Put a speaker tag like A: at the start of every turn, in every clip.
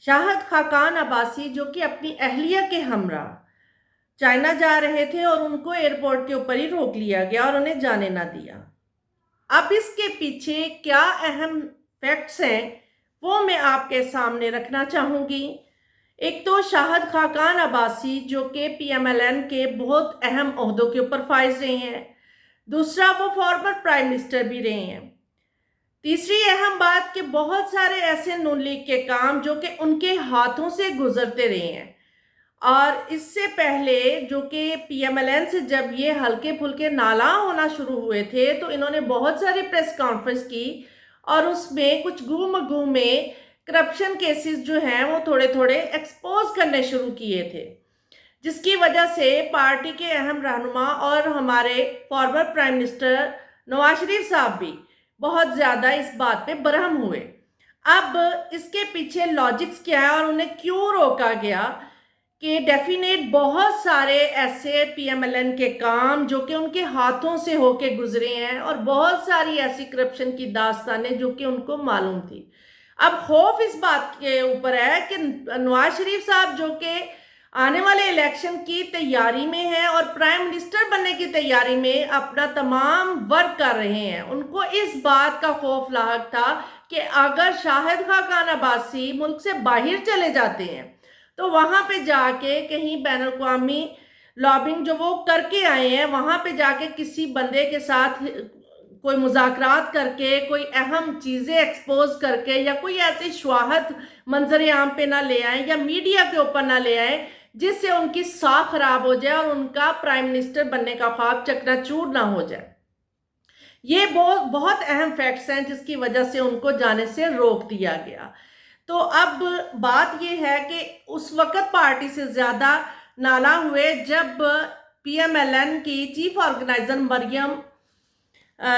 A: शाहिद खाकान अब्बासी जो कि अपनी अहलिया के हमरा चाइना जा रहे थे और उनको एयरपोर्ट के ऊपर ही रोक लिया गया और उन्हें जाने ना दिया। अब इसके पीछे क्या अहम फैक्ट्स हैं वो मैं आपके सामने रखना चाहूँगी। एक तो शाहिद खाकान अब्बासी जो कि PMLN के बहुत अहम ओहदों के ऊपर फाइज रहे हैं। दूसरा, वो फॉर्मर प्राइम मिनिस्टर भी रहे हैं। तीसरी अहम बात कि बहुत सारे ऐसे नून लीग के काम जो कि उनके हाथों से गुजरते रहे हैं। और इससे पहले जो कि PMLN से जब ये हल्के फुल्के नाला होना शुरू हुए थे तो इन्होंने बहुत सारी प्रेस कॉन्फ्रेंस की और उसमें कुछ गुम में करप्शन केसेस जो हैं वो थोड़े थोड़े एक्सपोज करने शुरू किए थे, जिसकी वजह से पार्टी के अहम रहनुमा और हमारे former prime minister Nawaz Sharif साहब भी बहुत ज़्यादा इस बात पे बरहम हुए। अब इसके पीछे लॉजिक्स क्या है और उन्हें क्यों रोका गया कि डेफिनेट बहुत सारे ऐसे PMLN के काम जो कि उनके हाथों से होके गुजरे हैं और बहुत सारी ऐसी करप्शन की दास्तानें जो कि उनको मालूम थी। अब खौफ इस बात के ऊपर है कि नवाज शरीफ साहब जो कि आने वाले इलेक्शन की तैयारी में है और प्राइम मिनिस्टर बनने की तैयारी में अपना तमाम वर्क कर रहे हैं, उनको इस बात का खौफ लाहक था कि अगर शाहिद खाकान अब्बासी मुल्क से बाहर चले जाते हैं तो वहां पे जाके कहीं बैन अवी लॉबिंग जो वो करके आए हैं वहां पे जाके किसी बंदे के साथ कोई मुज़ाकरात करके कोई अहम चीज़ें एक्सपोज करके या कोई ऐसी शुहारत मंजर आम पे ना ले आए या मीडिया के ऊपर ना ले आए जिससे उनकी साख खराब हो जाए और उनका प्राइम मिनिस्टर बनने का ख्वाब चकनाचूर ना हो जाए। ये बहुत बहुत अहम फैक्ट्स हैं जिसकी वजह से उनको जाने से रोक दिया गया। तो अब बात यह है कि उस वक्त पार्टी से ज़्यादा नाला हुए जब PMLN की चीफ ऑर्गेनाइजर मरियम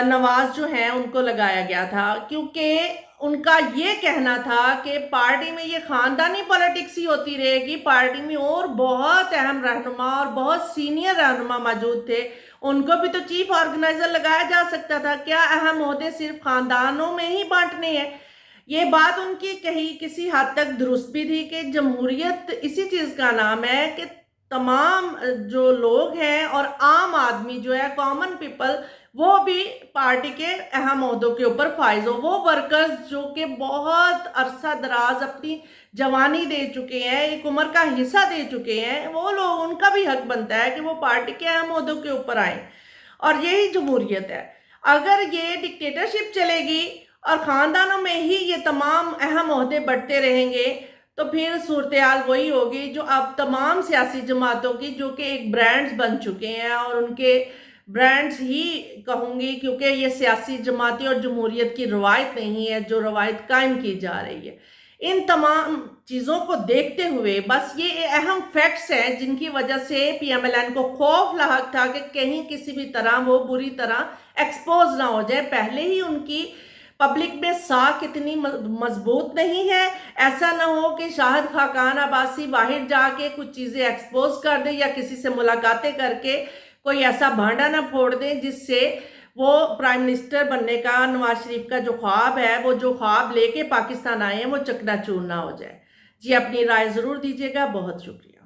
A: नवाज जो हैं उनको लगाया गया था, क्योंकि उनका ये कहना था कि पार्टी में ये ख़ानदानी पॉलिटिक्स ही होती रहेगी, पार्टी में और बहुत अहम रहनुमा और बहुत सीनियर रहनुमा मौजूद थे, उनको भी तो चीफ ऑर्गेनाइजर लगाया जा सकता था, क्या अहम ओहदे सिर्फ ख़ानदानों में ही बांटने हैं। ये बात उनकी कहीं किसी हद तक दुरुस्त भी थी कि जमहूरियत इसी चीज़ का नाम है कि तमाम जो लोग हैं और आम आदमी जो है कॉमन पीपल वो भी पार्टी के अहम ओहदों के ऊपर फाइज हो। वो वर्कर्स जो कि बहुत अरसा दराज अपनी जवानी दे चुके हैं, एक उम्र का हिस्सा दे चुके हैं, वो लोग उनका भी हक बनता है कि वो पार्टी के अहम ओहदों के ऊपर आए। और यही जमहूरियत है। अगर ये डिक्टेटरशिप चलेगी और ख़ानदानों में ही ये तमाम अहम ओहदे बढ़ते रहेंगे तो फिर सूरत हाल वही होगी जो अब तमाम सियासी जमातों की जो कि एक ब्रांड्स बन चुके हैं और उनके ब्रांड्स ही कहूँगी, क्योंकि ये सियासी जमाती और जमहूरियत की रवायत नहीं है जो रवायत कायम की जा रही है। इन तमाम चीज़ों को देखते हुए बस ये अहम फैक्ट्स हैं जिनकी वजह से PMLN को खौफ लाहक था कि कहीं किसी भी तरह वो बुरी तरह एक्सपोज ना हो जाए। पहले ही उनकी पब्लिक में साख इतनी मजबूत नहीं है, ऐसा ना हो कि शाहिद खाकान अब्बासी बाहर जाके कुछ चीज़ें एक्सपोज कर दे या किसी से मुलाकातें करके कोई ऐसा भांडा ना फोड़ दें जिससे वो प्राइम मिनिस्टर बनने का नवाज शरीफ का जो ख्वाब है, वो जो ख्वाब लेके पाकिस्तान आए हैं, वो चकनाचूर ना हो जाए। जी अपनी राय ज़रूर दीजिएगा। बहुत शुक्रिया।